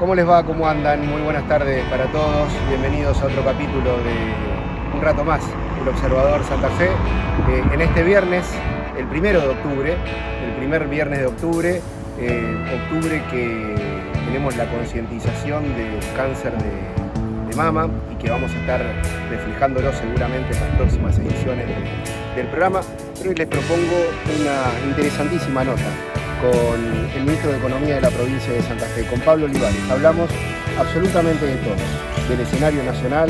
¿Cómo les va? ¿Cómo andan? Muy buenas tardes para todos. Bienvenidos a otro capítulo de Un Rato Más, El Observador Santa Fe. En este viernes, el 1 de octubre, el primer viernes de octubre, octubre que tenemos la concientización del cáncer de mama y que vamos a estar reflejándolo seguramente en las próximas ediciones del programa. Pero hoy les propongo una interesantísima nota con el ministro de Economía de la provincia de Santa Fe, con Pablo Olivares. Hablamos absolutamente de todo, del escenario nacional,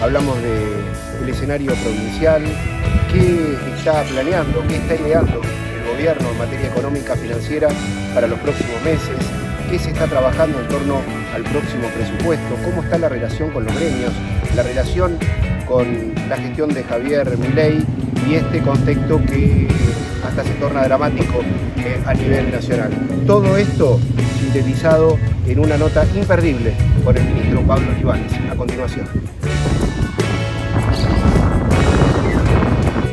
hablamos del escenario provincial, qué está planeando, qué está ideando el gobierno en materia económica financiera para los próximos meses, qué se está trabajando en torno al próximo presupuesto, cómo está la relación con los gremios, la relación con la gestión de Javier Milei y este contexto que hasta se torna dramático a nivel nacional. Todo esto sintetizado en una nota imperdible por el ministro Pablo Olivares. A continuación.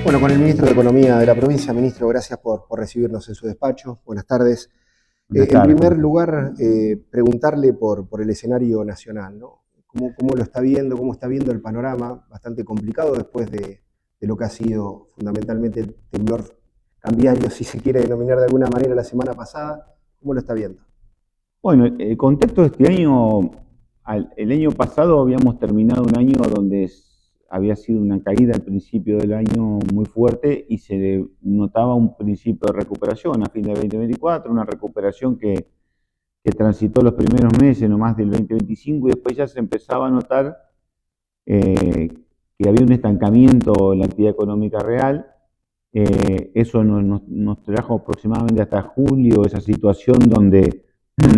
Bueno, con el ministro de Economía de la provincia. Ministro, gracias por recibirnos en su despacho. Buenas tardes. En primer lugar, preguntarle por el escenario nacional, ¿no? ¿Cómo lo está viendo? ¿Cómo está viendo el panorama? Bastante complicado después de lo que ha sido fundamentalmente el temblor cambiario, si se quiere denominar de alguna manera, la semana pasada. ¿Cómo lo está viendo? Bueno, el contexto de este año, el año pasado habíamos terminado un año donde había sido una caída al principio del año muy fuerte y se notaba un principio de recuperación a fin de 2024, una recuperación que transitó los primeros meses nomás del 2025 y después ya se empezaba a notar que había un estancamiento en la actividad económica real. Eso nos trajo aproximadamente hasta julio, esa situación donde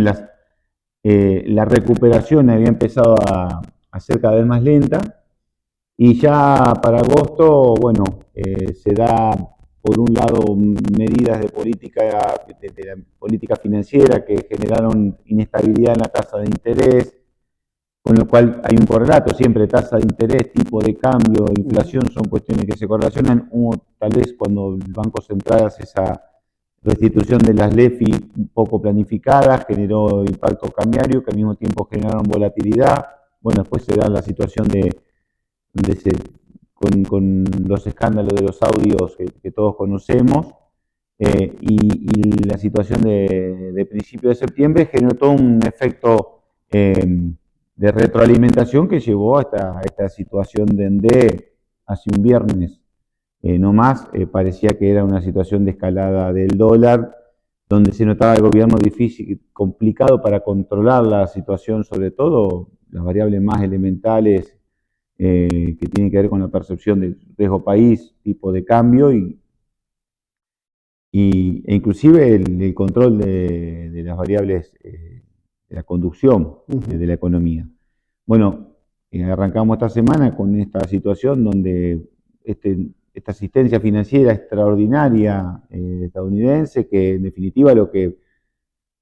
la recuperación había empezado a ser cada vez más lenta y ya para agosto, bueno, se da por un lado medidas de la política financiera que generaron inestabilidad en la tasa de interés, con lo cual hay un correlato, siempre tasa de interés, tipo de cambio, inflación, son cuestiones que se correlacionan. Tal vez cuando el Banco Central hace esa restitución de las LEFI un poco planificadas, generó impacto cambiario, que al mismo tiempo generaron volatilidad. Bueno, después se da la situación con los escándalos de los audios que todos conocemos, y la situación de principio de septiembre generó todo un efecto de retroalimentación que llevó a esta situación donde hace un viernes no más parecía que era una situación de escalada del dólar, donde se notaba el gobierno difícil, complicado para controlar la situación, sobre todo las variables más elementales que tienen que ver con la percepción del riesgo país, tipo de cambio e inclusive el control de las variables de la conducción de la economía. Bueno, arrancamos esta semana con esta situación donde esta asistencia financiera extraordinaria estadounidense, que en definitiva lo que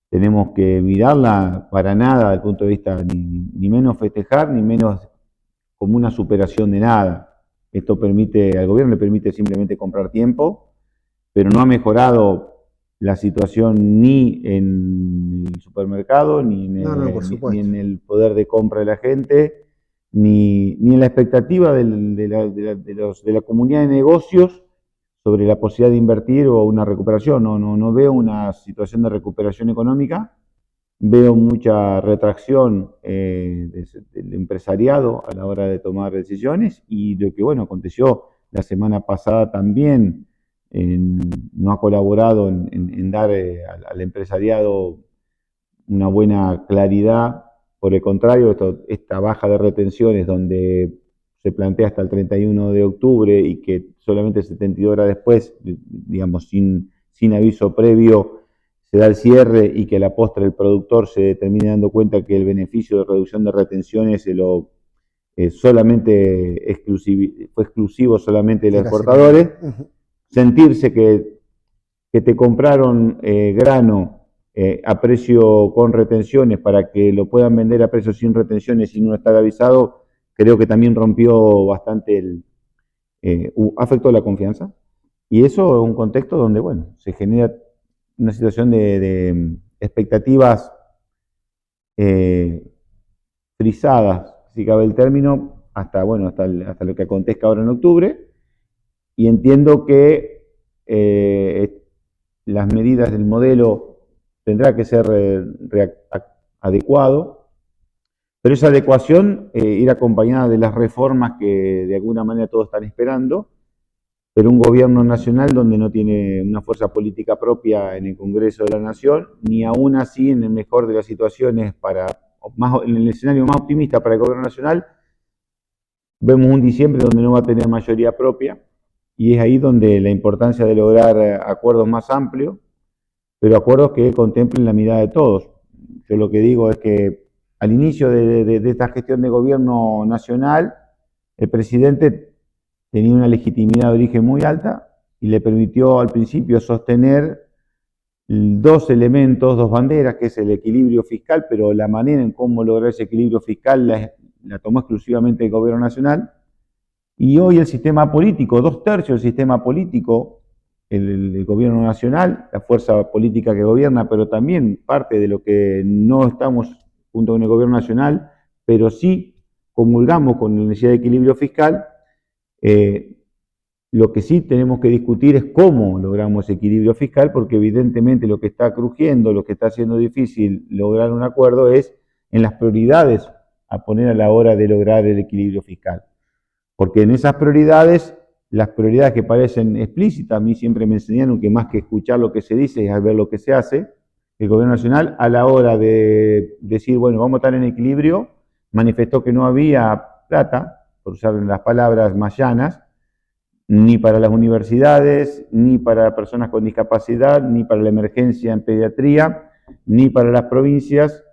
tenemos que mirarla para nada desde el punto de vista ni menos festejar, ni menos como una superación de nada. Esto al gobierno le permite simplemente comprar tiempo, pero no ha mejorado la situación ni en el supermercado, ni en el poder de compra de la gente, ni en la expectativa de la comunidad de negocios sobre la posibilidad de invertir o una recuperación. No veo una situación de recuperación económica, veo mucha retracción del empresariado a la hora de tomar decisiones, y lo que, bueno, aconteció la semana pasada también no ha colaborado en dar al empresariado una buena claridad. Por el contrario, esta baja de retenciones donde se plantea hasta el 31 de octubre y que solamente 72 horas después, digamos, sin aviso previo, se da el cierre, y que a la postre el productor se termine dando cuenta que el beneficio de reducción de retenciones fue exclusivo solamente de los exportadores. Sentirse que te compraron grano a precio con retenciones para que lo puedan vender a precio sin retenciones sin no estar avisado, creo que también rompió bastante afectó la confianza. Y eso es un contexto donde, bueno, se genera una situación de expectativas frisadas, si cabe el término, hasta lo que acontezca ahora en octubre, y entiendo que las medidas del modelo tendrá que ser adecuado, pero esa adecuación ir acompañada de las reformas que de alguna manera todos están esperando, pero un gobierno nacional donde no tiene una fuerza política propia en el Congreso de la Nación, ni aún así en el mejor de las situaciones, en el escenario más optimista para el gobierno nacional, vemos un diciembre donde no va a tener mayoría propia, y es ahí donde la importancia de lograr acuerdos más amplios, pero acuerdos que contemplen la mirada de todos. Yo lo que digo es que al inicio de esta gestión de gobierno nacional, el presidente tenía una legitimidad de origen muy alta y le permitió al principio sostener dos elementos, dos banderas, que es el equilibrio fiscal, pero la manera en cómo lograr ese equilibrio fiscal la tomó exclusivamente el gobierno nacional. Y hoy el sistema político, 2/3 del sistema político, el gobierno nacional, la fuerza política que gobierna, pero también parte de lo que no estamos junto con el gobierno nacional, pero sí comulgamos con la necesidad de equilibrio fiscal. Lo que sí tenemos que discutir es cómo logramos ese equilibrio fiscal, porque evidentemente lo que está crujiendo, lo que está haciendo difícil lograr un acuerdo es en las prioridades a poner a la hora de lograr el equilibrio fiscal. Porque en esas prioridades, las prioridades que parecen explícitas, a mí siempre me enseñaron que más que escuchar lo que se dice es ver lo que se hace. El gobierno nacional, a la hora de decir, bueno, vamos a estar en equilibrio, manifestó que no había plata, por usar las palabras más llanas, ni para las universidades, ni para personas con discapacidad, ni para la emergencia en pediatría, ni para las provincias,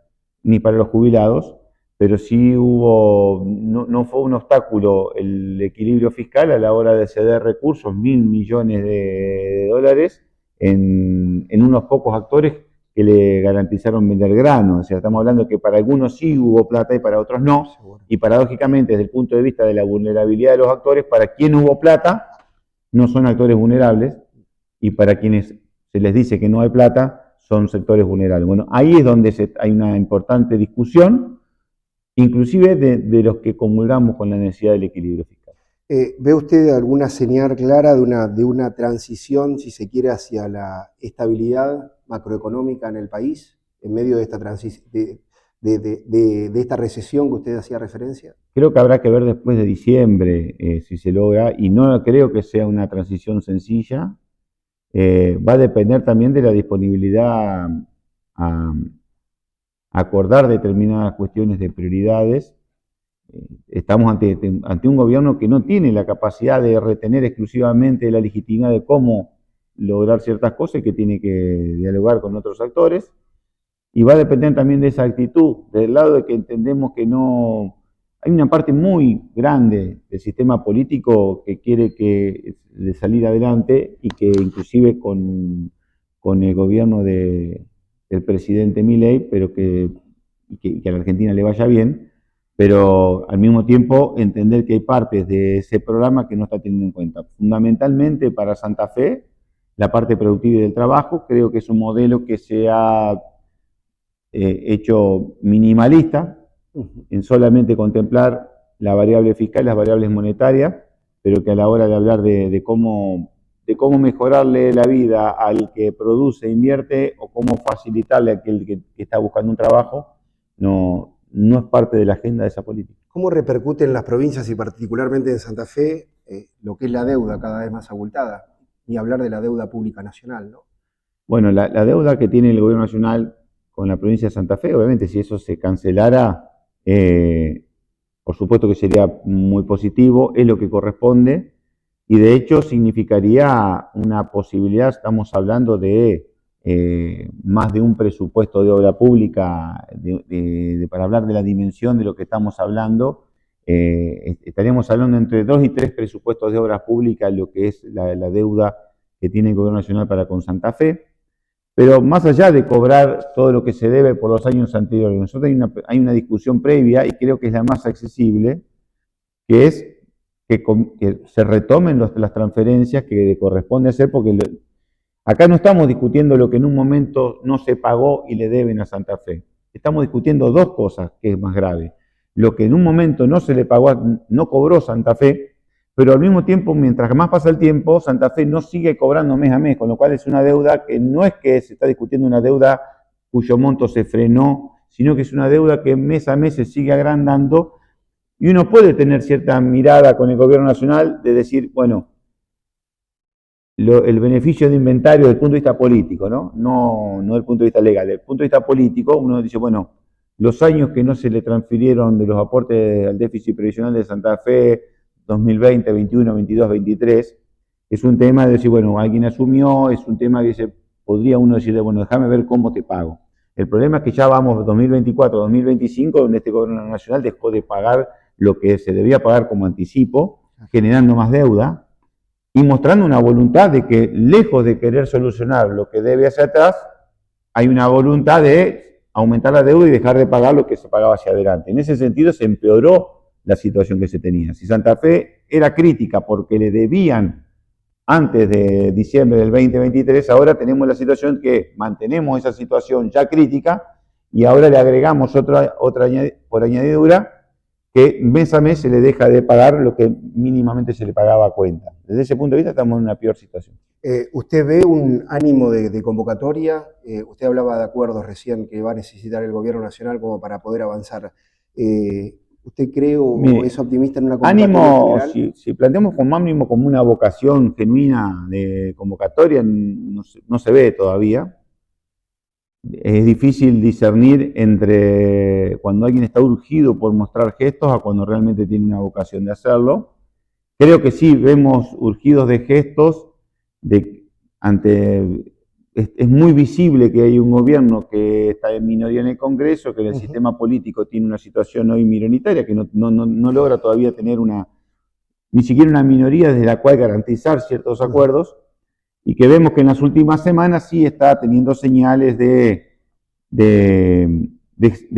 ni para los jubilados, pero sí no fue un obstáculo el equilibrio fiscal a la hora de ceder recursos, 1.000 millones de dólares, en unos pocos actores que le garantizaron vender grano. O sea, estamos hablando que para algunos sí hubo plata y para otros no. Seguro. Y paradójicamente, desde el punto de vista de la vulnerabilidad de los actores, para quien hubo plata, no son actores vulnerables, y para quienes se les dice que no hay plata, son sectores vulnerables. Bueno, ahí es donde hay una importante discusión, inclusive de los que comulgamos con la necesidad del equilibrio fiscal. ¿Ve usted alguna señal clara de una transición, si se quiere, hacia la estabilidad macroeconómica en el país, en medio de esta de esta recesión que usted hacía referencia? Creo que habrá que ver después de diciembre si se logra, y no creo que sea una transición sencilla. Va a depender también de la disponibilidad a acordar determinadas cuestiones de prioridades. Estamos ante un gobierno que no tiene la capacidad de retener exclusivamente la legitimidad de cómo lograr ciertas cosas y que tiene que dialogar con otros actores. Y va a depender también de esa actitud, del lado de que entendemos que no... Hay una parte muy grande del sistema político que quiere de salir adelante, y que inclusive con el gobierno del presidente Milei, pero que a la Argentina le vaya bien, pero al mismo tiempo entender que hay partes de ese programa que no está teniendo en cuenta. Fundamentalmente para Santa Fe, la parte productiva y del trabajo, creo que es un modelo que se ha hecho minimalista, en solamente contemplar la variable fiscal y las variables monetarias, pero que a la hora de hablar de cómo mejorarle la vida al que produce e invierte, o cómo facilitarle a aquel que está buscando un trabajo, no es parte de la agenda de esa política. ¿Cómo repercute en las provincias y particularmente en Santa Fe lo que es la deuda cada vez más abultada? Ni hablar de la deuda pública nacional, ¿no? Bueno, la deuda que tiene el gobierno nacional con la provincia de Santa Fe, obviamente si eso se cancelara, por supuesto que sería muy positivo, es lo que corresponde, y de hecho significaría una posibilidad. Estamos hablando de más de un presupuesto de obra pública, para hablar de la dimensión de lo que estamos hablando, estaríamos hablando entre 2 y 3 presupuestos de obras públicas, lo que es la deuda que tiene el gobierno nacional para con Santa Fe. Pero más allá de cobrar todo lo que se debe por los años anteriores, nosotros hay una discusión previa, y creo que es la más accesible, que es que se retomen las transferencias que corresponde hacer, porque acá no estamos discutiendo lo que en un momento no se pagó y le deben a Santa Fe. estamos discutiendo dos cosas que es más grave. Lo que en un momento no se le pagó, no cobró Santa Fe, pero al mismo tiempo, mientras más pasa el tiempo, Santa Fe no sigue cobrando mes a mes, con lo cual es una deuda que no es que se está discutiendo una deuda cuyo monto se frenó, sino que es una deuda que mes a mes se sigue agrandando, y uno puede tener cierta mirada con el gobierno nacional de decir, bueno, el beneficio de inventario desde el punto de vista político, ¿no? No desde el punto de vista legal. Desde el punto de vista político, uno dice, bueno, los años que no se le transfirieron de los aportes al déficit previsional de Santa Fe, 2020, 21, 22, 23, es un tema de decir, bueno, alguien asumió, es un tema que podría uno decirle, bueno, déjame ver cómo te pago. El problema es que ya vamos 2024, 2025, donde este gobierno nacional dejó de pagar lo que se debía pagar como anticipo, generando más deuda, y mostrando una voluntad de que, lejos de querer solucionar lo que debe hacia atrás, hay una voluntad de aumentar la deuda y dejar de pagar lo que se pagaba hacia adelante. En ese sentido se empeoró la situación que se tenía. Si Santa Fe era crítica porque le debían antes de diciembre del 2023, ahora tenemos la situación que mantenemos esa situación ya crítica y ahora le agregamos otra por añadidura, que mes a mes se le deja de pagar lo que mínimamente se le pagaba a cuenta. Desde ese punto de vista estamos en una peor situación. ¿Usted ve un ánimo de convocatoria? Usted hablaba de acuerdos recién que va a necesitar el gobierno nacional como para poder avanzar. ¿Usted cree o es optimista en una convocatoria general? Si planteamos como ánimo como una vocación genuina de convocatoria, no se ve todavía. Es difícil discernir entre cuando alguien está urgido por mostrar gestos a cuando realmente tiene una vocación de hacerlo. Creo que sí vemos urgidos de gestos, es muy visible que hay un gobierno que está en minoría en el Congreso, que el sistema político tiene una situación hoy minoritaria, que no logra todavía tener ni siquiera una minoría desde la cual garantizar ciertos acuerdos, y que vemos que en las últimas semanas sí está teniendo señales de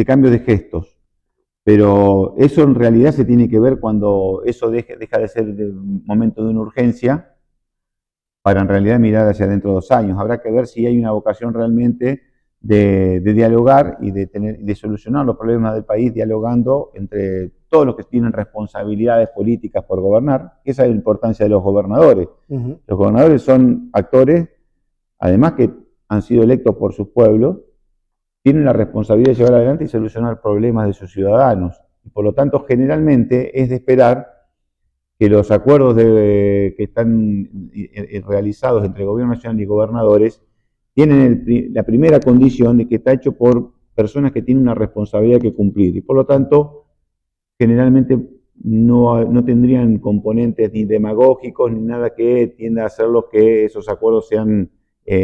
cambio de gestos. Pero eso en realidad se tiene que ver cuando eso deja de ser el momento de una urgencia para en realidad mirar hacia dentro de 2 años. Habrá que ver si hay una vocación realmente de dialogar y de solucionar los problemas del país dialogando entre todos los que tienen responsabilidades políticas por gobernar. Esa es la importancia de los gobernadores. Los gobernadores son actores, además que han sido electos por sus pueblos, tienen la responsabilidad de llevar adelante y solucionar problemas de sus ciudadanos. Y por lo tanto, generalmente es de esperar que los acuerdos que están realizados entre el gobierno nacional y gobernadores tienen la primera condición de que está hecho por personas que tienen una responsabilidad que cumplir. Y por lo tanto, generalmente no tendrían componentes ni demagógicos ni nada que tienda a hacerlos que esos acuerdos sean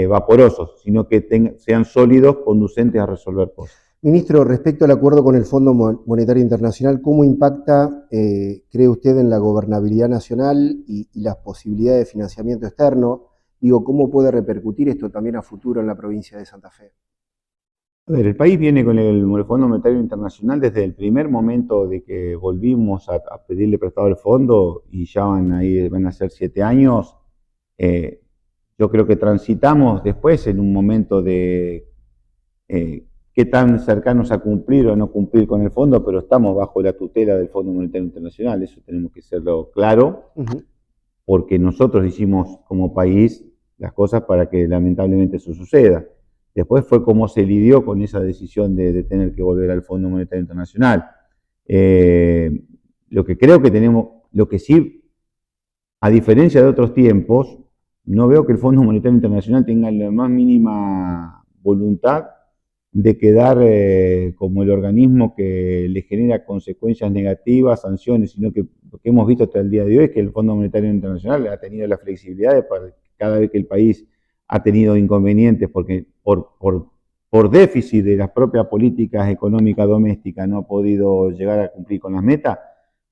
vaporosos, sino que sean sólidos, conducentes a resolver cosas. Ministro, respecto al acuerdo con el Fondo Monetario Internacional, ¿cómo impacta, cree usted, en la gobernabilidad nacional y las posibilidades de financiamiento externo? Digo, ¿cómo puede repercutir esto también a futuro en la provincia de Santa Fe? A ver, el país viene con el Fondo Monetario Internacional desde el primer momento de que volvimos a pedirle prestado el fondo, y ya van a ser 7 años. Yo creo que transitamos después en un momento de qué tan cercanos a cumplir o no cumplir con el fondo, pero estamos bajo la tutela del Fondo Monetario Internacional, eso tenemos que serlo claro, porque nosotros hicimos como país las cosas para que lamentablemente eso suceda. Después fue cómo se lidió con esa decisión de tener que volver al Fondo Monetario Internacional. Lo que creo que tenemos, lo que sí, a diferencia de otros tiempos, no veo que el Fondo Monetario Internacional tenga la más mínima voluntad de quedar como el organismo que le genera consecuencias negativas, sanciones, sino que lo que hemos visto hasta el día de hoy es que el Fondo Monetario Internacional ha tenido la flexibilidad de cada vez que el país ha tenido inconvenientes porque por déficit de las propias políticas económicas domésticas no ha podido llegar a cumplir con las metas.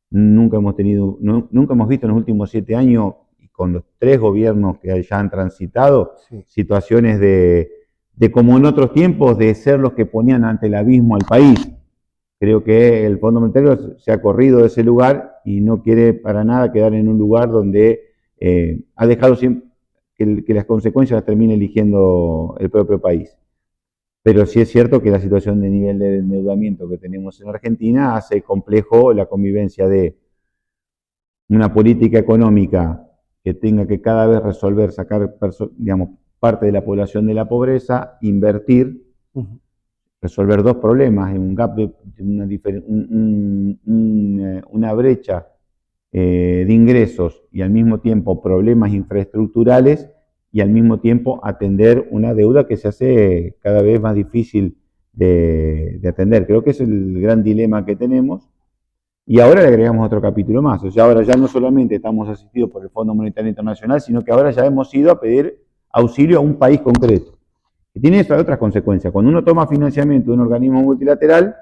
Nunca hemos visto en los últimos 7 años, con los 3 gobiernos que ya han transitado, situaciones de como en otros tiempos, de ser los que ponían ante el abismo al país. Creo que el Fondo Monetario se ha corrido de ese lugar y no quiere para nada quedar en un lugar donde ha dejado siempre que las consecuencias las termine eligiendo el propio país. pero sí es cierto que la situación de nivel de endeudamiento que tenemos en Argentina hace complejo la convivencia de una política económica que tenga que cada vez resolver, sacar, digamos, parte de la población de la pobreza, invertir, resolver dos problemas, un gap de una brecha de ingresos y al mismo tiempo problemas infraestructurales y al mismo tiempo atender una deuda que se hace cada vez más difícil de atender. Creo que es el gran dilema que tenemos. Y ahora le agregamos otro capítulo más. O sea, ahora ya no solamente estamos asistidos por el Fondo Monetario Internacional, sino que ahora ya hemos ido a pedir auxilio a un país concreto. Y tiene otras consecuencias. Cuando uno toma financiamiento de un organismo multilateral,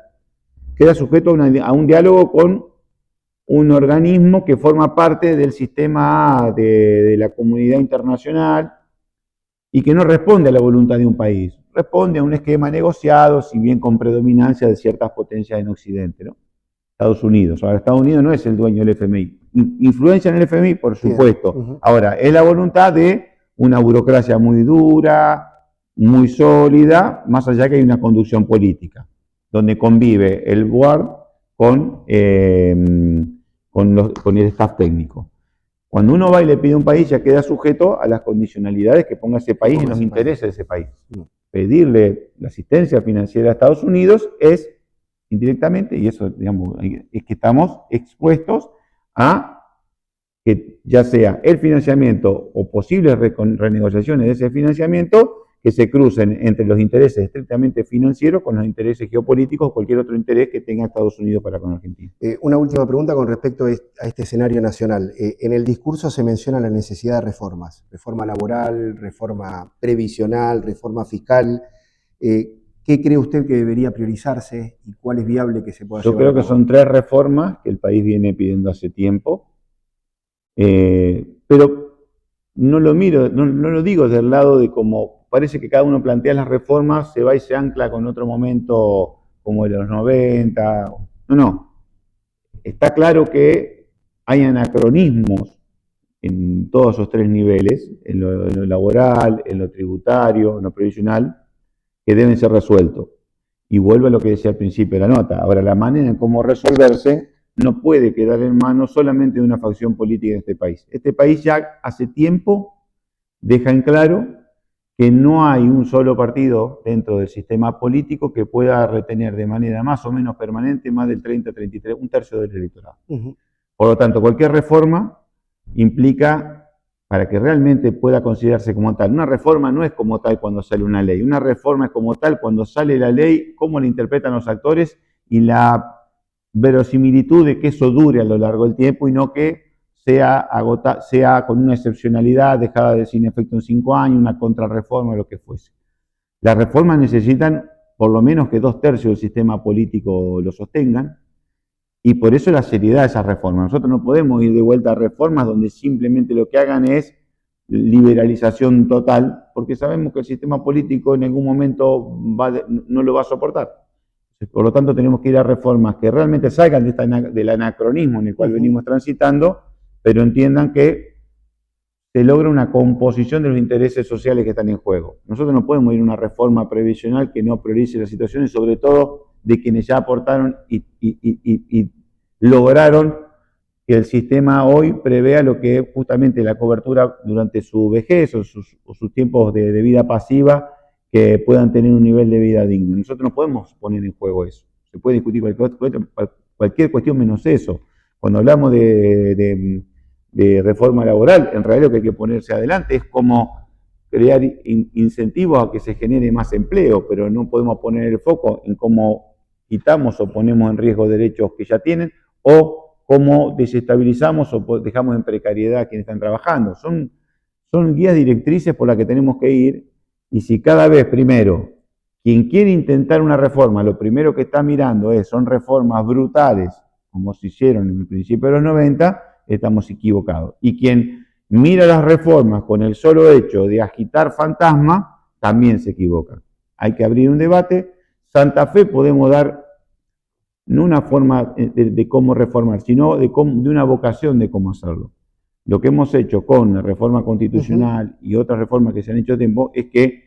queda sujeto a un diálogo con un organismo que forma parte del sistema de la comunidad internacional y que no responde a la voluntad de un país, responde a un esquema negociado, si bien con predominancia de ciertas potencias en Occidente, ¿no? Estados Unidos. Ahora, Estados Unidos no es el dueño del FMI. Influencia en el FMI, por supuesto. Ahora, es la voluntad de una burocracia muy dura, muy sólida, más allá que hay una conducción política, donde convive el board con el staff técnico. Cuando uno va y le pide a un país, ya queda sujeto a las condicionalidades que ponga ese país y los intereses de ese país. Pedirle la asistencia financiera a Estados Unidos es indirectamente, y eso, digamos, es que estamos expuestos a que ya sea el financiamiento o posibles renegociaciones de ese financiamiento que se crucen entre los intereses estrictamente financieros con los intereses geopolíticos o cualquier otro interés que tenga Estados Unidos para con Argentina. Una última pregunta con respecto a este escenario nacional. En el discurso se menciona la necesidad de reformas, reforma laboral, reforma previsional, reforma fiscal. ¿Qué cree usted que debería priorizarse y cuál es viable que se pueda llevar a cabo? Yo creo que son 3 reformas que el país viene pidiendo hace tiempo, pero no lo miro, no lo digo del lado de cómo parece que cada uno plantea las reformas, se va y se ancla con otro momento como el de los 90. No. Está claro que hay anacronismos en todos esos 3 niveles, en lo laboral, en lo tributario, en lo previsional, que deben ser resueltos. Y vuelvo a lo que decía al principio de la nota. Ahora, la manera en cómo resolverse no puede quedar en manos solamente de una facción política de este país. Este país ya hace tiempo deja en claro que no hay un solo partido dentro del sistema político que pueda retener de manera más o menos permanente más del 30, 33, un tercio del electorado. Por lo tanto, cualquier reforma implica, para que realmente pueda considerarse como tal, una reforma no es como tal cuando sale una ley, una reforma es como tal cuando sale la ley, cómo la interpretan los actores y la verosimilitud de que eso dure a lo largo del tiempo y no que sea con una excepcionalidad dejada de sin efecto en 5 años, una contrarreforma o lo que fuese. Las reformas necesitan por lo menos que 2/3 del sistema político lo sostengan, y por eso la seriedad de esas reformas. Nosotros no podemos ir de vuelta a reformas donde simplemente lo que hagan es liberalización total, porque sabemos que el sistema político en algún momento no lo va a soportar. Por lo tanto, tenemos que ir a reformas que realmente salgan del anacronismo en el cual venimos transitando, pero entiendan que se logra una composición de los intereses sociales que están en juego. Nosotros no podemos ir a una reforma previsional que no priorice las situaciones, sobre todo de quienes ya aportaron y lograron que el sistema hoy prevea lo que es justamente la cobertura durante su vejez o sus tiempos de vida pasiva, que puedan tener un nivel de vida digno. Nosotros no podemos poner en juego eso. Se puede discutir cualquier cuestión menos eso. Cuando hablamos de reforma laboral, en realidad lo que hay que ponerse adelante es cómo crear incentivos a que se genere más empleo, pero no podemos poner el foco en cómo quitamos o ponemos en riesgo derechos que ya tienen o cómo desestabilizamos o dejamos en precariedad a quienes están trabajando. Son guías directrices por las que tenemos que ir, y si cada vez, primero, quien quiere intentar una reforma, lo primero que está mirando son reformas brutales, como se hicieron en el principio de los 90, estamos equivocados. Y quien mira las reformas con el solo hecho de agitar fantasmas, también se equivoca. Hay que abrir un debate. Santa Fe podemos dar no una forma de cómo reformar, sino de una vocación de cómo hacerlo. Lo que hemos hecho con la reforma constitucional y otras reformas que se han hecho a tiempo es que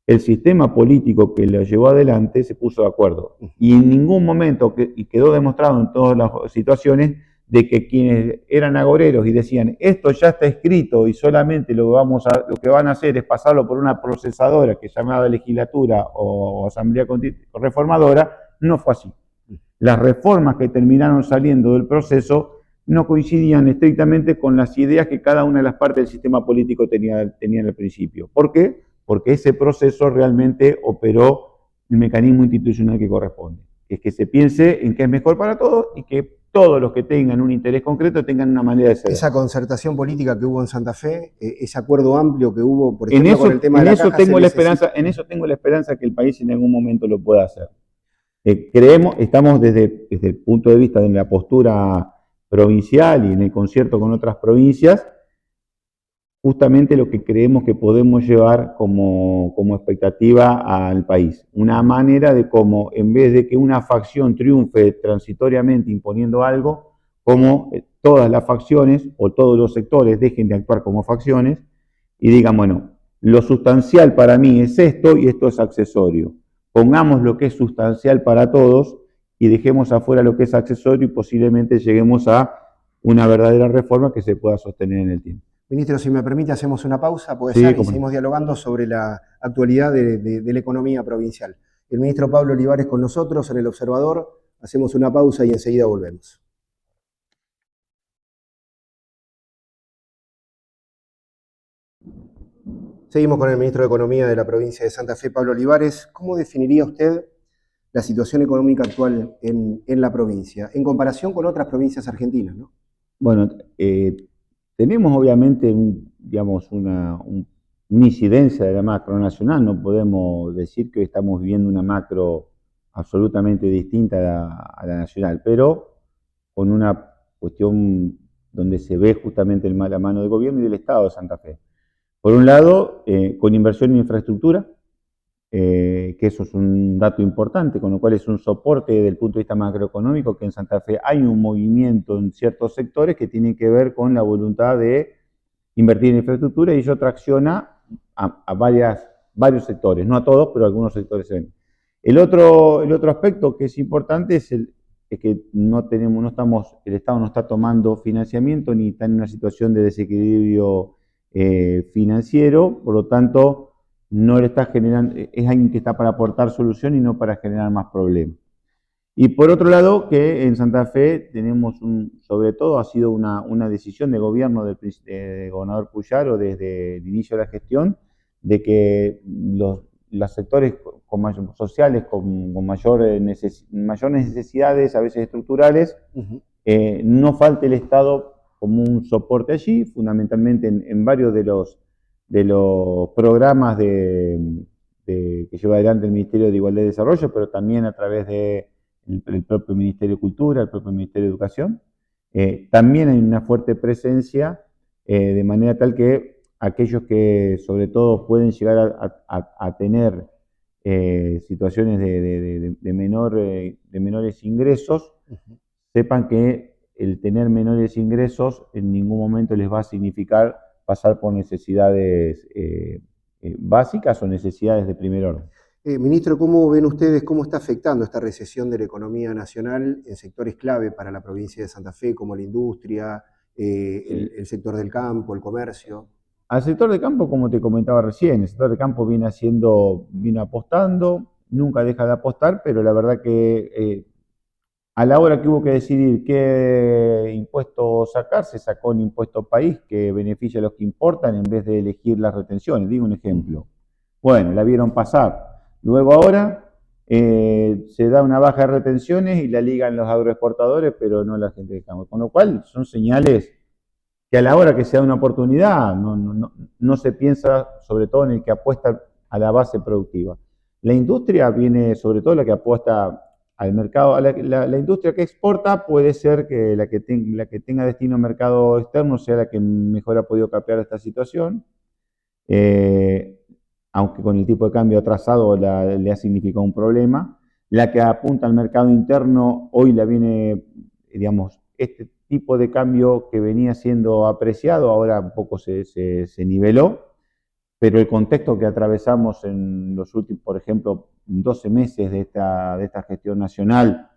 el sistema político que lo llevó adelante se puso de acuerdo. Y en ningún momento, y quedó demostrado en todas las situaciones, de que quienes eran agoreros y decían esto ya está escrito y solamente lo que van a hacer es pasarlo por una procesadora que es llamada legislatura o asamblea reformadora, no fue así. Las reformas que terminaron saliendo del proceso no coincidían estrictamente con las ideas que cada una de las partes del sistema político tenía al principio. ¿Por qué? Porque ese proceso realmente operó el mecanismo institucional que corresponde. Es que se piense en qué es mejor para todos y que todos los que tengan un interés concreto tengan una manera de ser. Esa concertación política que hubo en Santa Fe, ese acuerdo amplio que hubo, por ejemplo, con el tema de la caja, en eso tengo la esperanza que el país en algún momento lo pueda hacer. Estamos desde el punto de vista de la postura provincial y en el concierto con otras provincias, justamente lo que creemos que podemos llevar como expectativa al país. Una manera de cómo, en vez de que una facción triunfe transitoriamente imponiendo algo, como todas las facciones o todos los sectores dejen de actuar como facciones y digan, bueno, lo sustancial para mí es esto y esto es accesorio. Pongamos lo que es sustancial para todos y dejemos afuera lo que es accesorio y posiblemente lleguemos a una verdadera reforma que se pueda sostener en el tiempo. Ministro, si me permite, hacemos una pausa, puede ser, y seguimos dialogando sobre la actualidad de la economía provincial. El ministro Pablo Olivares con nosotros en El Observador. Hacemos una pausa y enseguida volvemos. Seguimos con el ministro de Economía de la provincia de Santa Fe, Pablo Olivares. ¿Cómo definiría usted la situación económica actual en la provincia, en comparación con otras provincias argentinas, ¿no? Bueno, tenemos obviamente una incidencia de la macro nacional. No podemos decir que hoy estamos viviendo una macro absolutamente distinta a la nacional, pero con una cuestión donde se ve justamente la mano del gobierno y del Estado de Santa Fe. Por un lado, con inversión en infraestructura, que eso es un dato importante, con lo cual es un soporte desde el punto de vista macroeconómico, que en Santa Fe hay un movimiento en ciertos sectores que tienen que ver con la voluntad de invertir en infraestructura y ello tracciona a varios sectores, no a todos, pero a algunos sectores se ven. El otro aspecto que es importante es que el Estado no está tomando financiamiento ni está en una situación de desequilibrio financiero, por lo tanto no le está generando, es alguien que está para aportar solución y no para generar más problemas. Y por otro lado, que en Santa Fe tenemos sobre todo ha sido una decisión de gobierno del gobernador Puyaro desde el inicio de la gestión, de que los sectores sociales con mayores necesidades, a veces estructurales, no falte el Estado como un soporte allí, fundamentalmente en varios de los programas que lleva adelante el Ministerio de Igualdad y Desarrollo, pero también a través del propio Ministerio de Cultura, el propio Ministerio de Educación. También hay una fuerte presencia, de manera tal que aquellos que sobre todo pueden llegar a tener situaciones de menores ingresos, sepan que el tener menores ingresos en ningún momento les va a significar pasar por necesidades básicas o necesidades de primer orden. Ministro, ¿cómo ven ustedes cómo está afectando esta recesión de la economía nacional en sectores clave para la provincia de Santa Fe, como la industria, el sector del campo, el comercio? Al sector de campo, como te comentaba recién, el sector de campo viene apostando, nunca deja de apostar, pero la verdad que a la hora que hubo que decidir qué impuesto sacar, se sacó el impuesto país que beneficia a los que importan en vez de elegir las retenciones. Digo un ejemplo. Bueno, la vieron pasar. Luego ahora se da una baja de retenciones y la ligan los agroexportadores, pero no la gente de campo. Con lo cual son señales que a la hora que se da una oportunidad no se piensa sobre todo en el que apuesta a la base productiva. La industria viene sobre todo la que apuesta al mercado, la industria que exporta puede ser que la que tenga destino a mercado externo sea la que mejor ha podido capear esta situación, aunque con el tipo de cambio atrasado le ha significado un problema. La que apunta al mercado interno hoy la viene, digamos, este tipo de cambio que venía siendo apreciado, ahora un poco se niveló. pero el contexto que atravesamos en los últimos, por ejemplo, 12 meses de esta gestión nacional,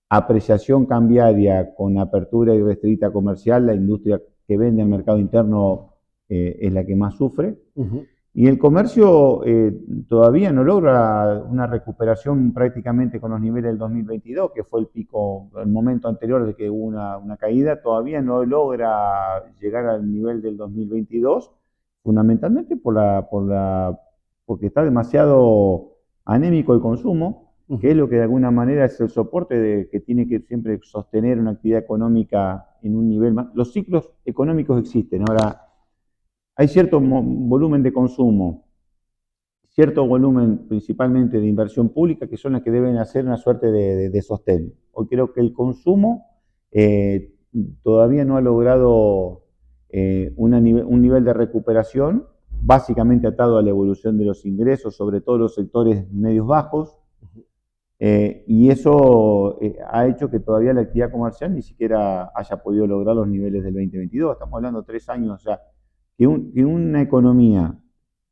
apreciación cambiaria con apertura irrestricta comercial, la industria que vende al mercado interno es la que más sufre. Y el comercio todavía no logra una recuperación prácticamente con los niveles del 2022, que fue el pico, el momento anterior de que hubo una caída, todavía no logra llegar al nivel del 2022, fundamentalmente porque está demasiado anémico el consumo, que es lo que de alguna manera es el soporte que tiene que siempre sostener una actividad económica en un nivel más. Los ciclos económicos existen. Ahora, hay cierto volumen de consumo, cierto volumen principalmente de inversión pública, que son las que deben hacer una suerte de sostén. Hoy creo que el consumo todavía no ha logrado un nivel de recuperación, básicamente atado a la evolución de los ingresos, sobre todo los sectores medios bajos, y eso ha hecho que todavía la actividad comercial ni siquiera haya podido lograr los niveles del 2022. Estamos hablando de 3 años ya. Que una economía,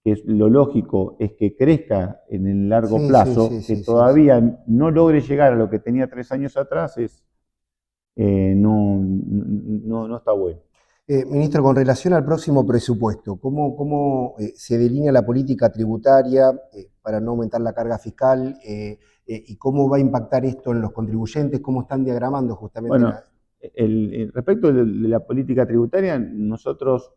que es lo lógico, es que crezca en el largo plazo, que todavía no logre llegar a lo que tenía 3 años atrás, no está bueno. Ministro, con relación al próximo presupuesto, ¿cómo se delinea la política tributaria para no aumentar la carga fiscal? ¿Y cómo va a impactar esto en los contribuyentes? ¿Cómo están diagramando justamente? Bueno, respecto de la política tributaria, nosotros,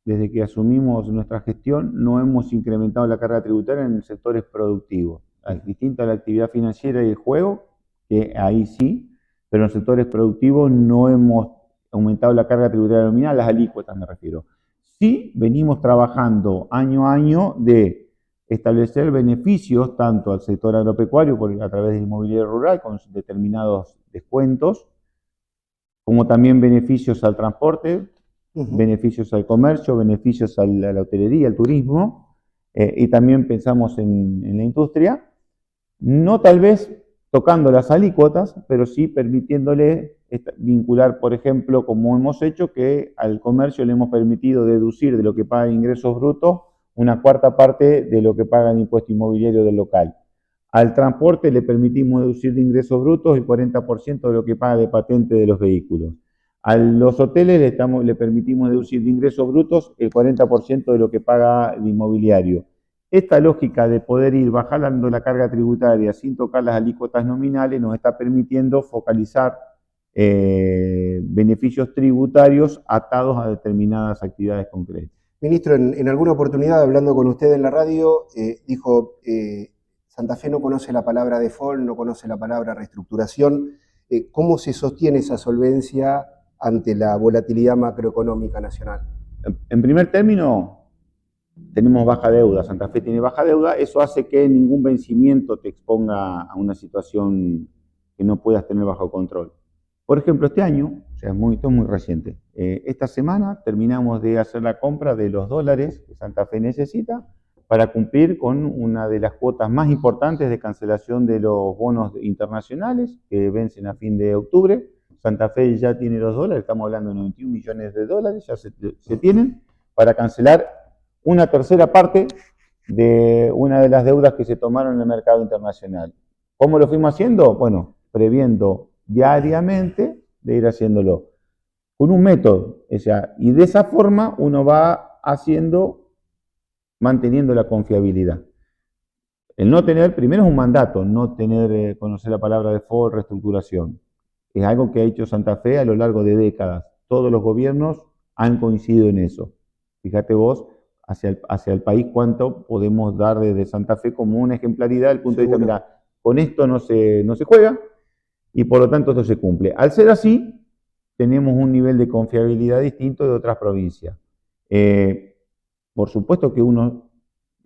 desde que asumimos nuestra gestión, no hemos incrementado la carga tributaria en sectores productivos. Distinto a la actividad financiera y el juego, que ahí sí, pero en sectores productivos no hemos aumentado la carga tributaria nominal, las alícuotas me refiero. Sí venimos trabajando año a año de establecer beneficios tanto al sector agropecuario a través del inmobiliario rural con determinados descuentos, como también beneficios al transporte, beneficios al comercio, beneficios a la hotelería, al turismo, y también pensamos en la industria, no tal vez tocando las alícuotas, pero sí permitiéndole vincular, por ejemplo, como hemos hecho, que al comercio le hemos permitido deducir de lo que paga ingresos brutos una cuarta parte de lo que paga el impuesto inmobiliario del local. Al transporte le permitimos deducir de ingresos brutos el 40% de lo que paga de patente de los vehículos. A los hoteles le permitimos deducir de ingresos brutos el 40% de lo que paga el inmobiliario. Esta lógica de poder ir bajando la carga tributaria sin tocar las alícuotas nominales nos está permitiendo focalizar beneficios tributarios atados a determinadas actividades concretas. Ministro, en alguna oportunidad, hablando con usted en la radio, dijo, Santa Fe no conoce la palabra default, no conoce la palabra reestructuración. ¿Cómo se sostiene esa solvencia ante la volatilidad macroeconómica nacional? En primer término, tenemos baja deuda, Santa Fe tiene baja deuda, eso hace que ningún vencimiento te exponga a una situación que no puedas tener bajo control. Por ejemplo, este año, o sea, esto es muy reciente, esta semana terminamos de hacer la compra de los dólares que Santa Fe necesita para cumplir con una de las cuotas más importantes de cancelación de los bonos internacionales que vencen a fin de octubre. Santa Fe ya tiene los dólares, estamos hablando de 91 millones de dólares, ya se tienen para cancelar una tercera parte de una de las deudas que se tomaron en el mercado internacional. ¿Cómo lo fuimos haciendo? Bueno, previendo diariamente de ir haciéndolo con un método, o sea, y de esa forma uno va manteniendo la confiabilidad. El no tener, primero es un mandato, no tener, conocer la palabra default, reestructuración. Es algo que ha hecho Santa Fe a lo largo de décadas. Todos los gobiernos han coincidido en eso. Fíjate vos, hacia el país, cuánto podemos dar desde Santa Fe como una ejemplaridad del punto de vista, mira, con esto no se juega, y por lo tanto esto se cumple. Al ser así, tenemos un nivel de confiabilidad distinto de otras provincias. Por supuesto que uno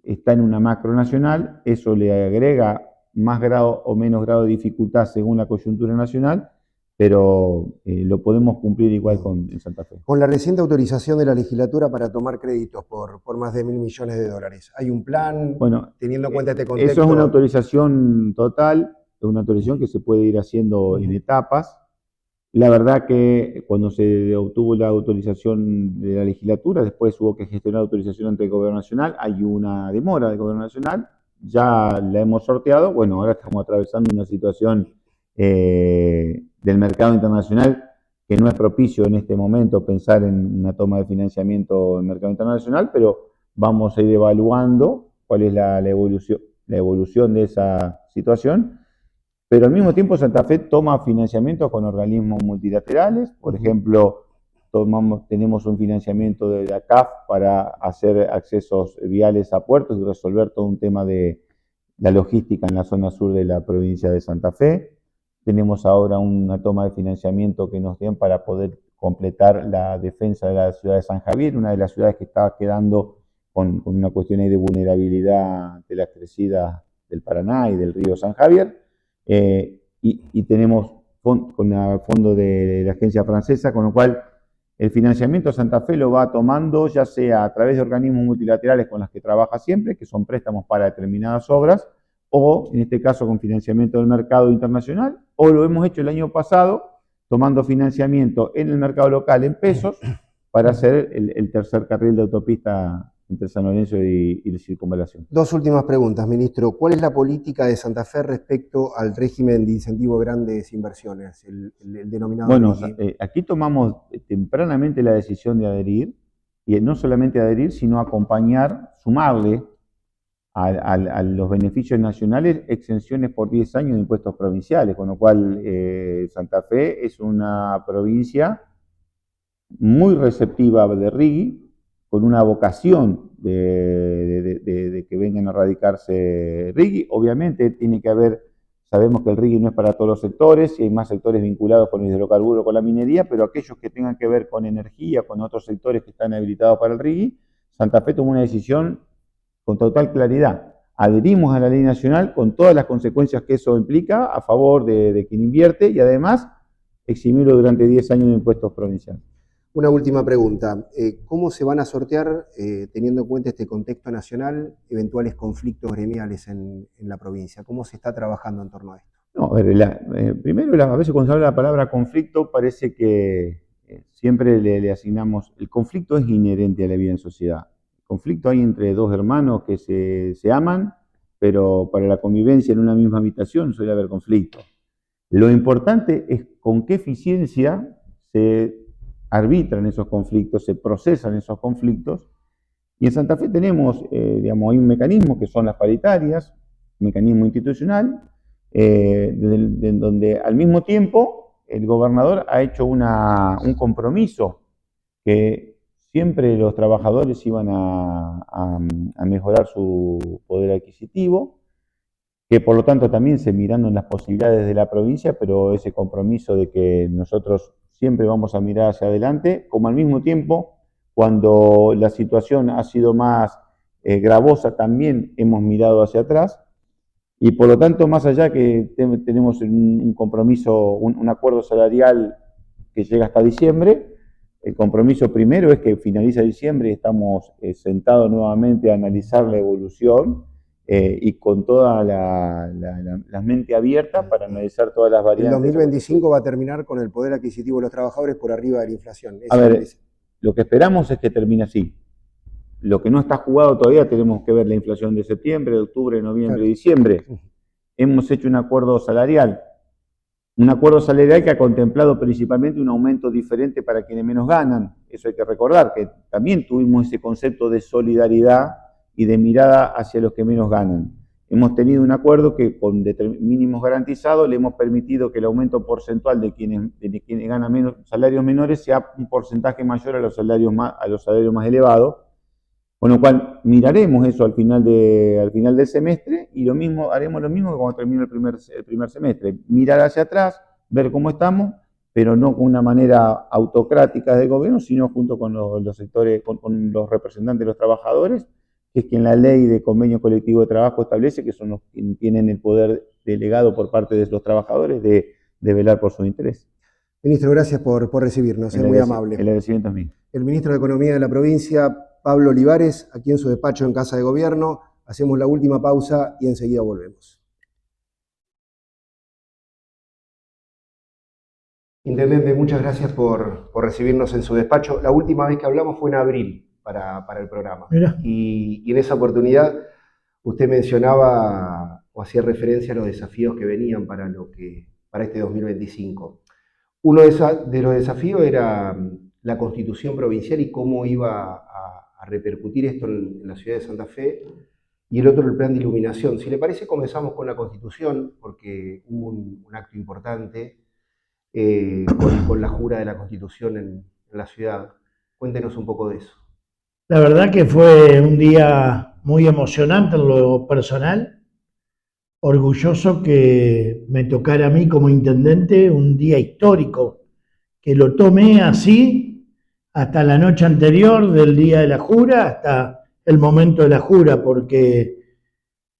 está en una macro nacional, eso le agrega más grado o menos grado de dificultad según la coyuntura nacional, pero lo podemos cumplir igual en Santa Fe. Con la reciente autorización de la legislatura para tomar créditos por más de $1.000 millones, ¿hay un plan? Bueno, teniendo en cuenta este contexto. Eso es una autorización total, es una autorización que se puede ir haciendo en etapas. La verdad que cuando se obtuvo la autorización de la legislatura, después hubo que gestionar la autorización ante el Gobierno Nacional, hay una demora del Gobierno Nacional, ya la hemos sorteado, bueno, ahora estamos atravesando una situación del mercado internacional que no es propicio en este momento pensar en una toma de financiamiento en el mercado internacional, pero vamos a ir evaluando cuál es la evolución de esa situación. Pero al mismo tiempo Santa Fe toma financiamiento con organismos multilaterales, por ejemplo, tenemos un financiamiento de la CAF para hacer accesos viales a puertos y resolver todo un tema de la logística en la zona sur de la provincia de Santa Fe. Tenemos ahora una toma de financiamiento que nos den para poder completar la defensa de la ciudad de San Javier, una de las ciudades que estaba quedando con una cuestión ahí de vulnerabilidad de las crecidas del Paraná y del río San Javier. Y tenemos con el fondo de la agencia francesa, con lo cual el financiamiento Santa Fe lo va tomando ya sea a través de organismos multilaterales con los que trabaja siempre, que son préstamos para determinadas obras, o en este caso con financiamiento del mercado internacional, o lo hemos hecho el año pasado tomando financiamiento en el mercado local en pesos para hacer el tercer carril de autopista entre San Lorenzo y Circunvalación. Dos últimas preguntas, ministro. ¿Cuál es la política de Santa Fe respecto al régimen de incentivo de grandes inversiones, el denominado Bueno, RIGI? aquí tomamos tempranamente la decisión de adherir, y no solamente adherir, sino acompañar, sumarle a los beneficios nacionales exenciones por 10 años de impuestos provinciales, con lo cual Santa Fe es una provincia muy receptiva de RIGI, con una vocación de que vengan a radicarse RIGI. Obviamente tiene que haber, sabemos que el RIGI no es para todos los sectores, y hay más sectores vinculados con el hidrocarburo, con la minería, pero aquellos que tengan que ver con energía, con otros sectores que están habilitados para el RIGI, Santa Fe tomó una decisión con total claridad. Adherimos a la ley nacional con todas las consecuencias que eso implica a favor de quien invierte, y además eximirlo durante 10 años de impuestos provinciales. Una última pregunta. ¿Cómo se van a sortear, teniendo en cuenta este contexto nacional, eventuales conflictos gremiales en la provincia? ¿Cómo se está trabajando en torno a esto? No, a ver, primero, a veces cuando se habla de la palabra conflicto, parece que siempre le asignamos. El conflicto es inherente a la vida en sociedad. El conflicto hay entre dos hermanos que se aman, pero para la convivencia en una misma habitación suele haber conflicto. Lo importante es con qué eficiencia se arbitran esos conflictos, se procesan esos conflictos. Y en Santa Fe tenemos, digamos, hay un mecanismo que son las paritarias, un mecanismo institucional, donde al mismo tiempo el gobernador ha hecho un compromiso que siempre los trabajadores iban a mejorar su poder adquisitivo, que por lo tanto también se mirando en las posibilidades de la provincia, pero ese compromiso de que nosotros siempre vamos a mirar hacia adelante, como al mismo tiempo, cuando la situación ha sido más gravosa, también hemos mirado hacia atrás, y por lo tanto, más allá que tenemos un compromiso, un acuerdo salarial que llega hasta diciembre, el compromiso primero es que finaliza diciembre y estamos sentados nuevamente a analizar la evolución, y con toda la mente abierta para analizar todas las variantes. El 2025 va a terminar con el poder adquisitivo de los trabajadores por arriba de la inflación. A ver, lo que esperamos es que termine así. Lo que no está jugado todavía, tenemos que ver la inflación de septiembre, de octubre, de noviembre, de diciembre. Hemos hecho un acuerdo salarial que ha contemplado principalmente un aumento diferente para quienes menos ganan. Eso hay que recordar, que también tuvimos ese concepto de solidaridad y de mirada hacia los que menos ganan. Hemos tenido un acuerdo que con mínimos garantizados le hemos permitido que el aumento porcentual de quienes ganan menos, salarios menores, sea un porcentaje mayor a los salarios más elevados, con lo cual miraremos eso al final del semestre, y haremos lo mismo que cuando termine el primer semestre, mirar hacia atrás, ver cómo estamos, pero no con una manera autocrática del gobierno, sino junto con los sectores, con los representantes de los trabajadores, que es quien la ley de convenio colectivo de trabajo establece, que son los que tienen el poder delegado por parte de los trabajadores de velar por su interés. Ministro, gracias por recibirnos, es muy amable. El agradecimiento es mío. El ministro de Economía de la provincia, Pablo Olivares, aquí en su despacho en Casa de Gobierno. Hacemos la última pausa y enseguida volvemos. Intendente, muchas gracias por recibirnos en su despacho. La última vez que hablamos fue en abril para el programa. Mira. Y en esa oportunidad usted mencionaba o hacía referencia a los desafíos que venían para este 2025. Uno de los desafíos era la Constitución provincial y cómo iba a repercutir esto en la ciudad de Santa Fe, y el otro el plan de iluminación. Si le parece, comenzamos con la Constitución, porque hubo un acto importante con la jura de la Constitución en la ciudad. Cuéntenos un poco de eso. La verdad que fue un día muy emocionante en lo personal, orgulloso que me tocara a mí como intendente, un día histórico, que lo tomé así hasta la noche anterior del día de la jura, hasta el momento de la jura, porque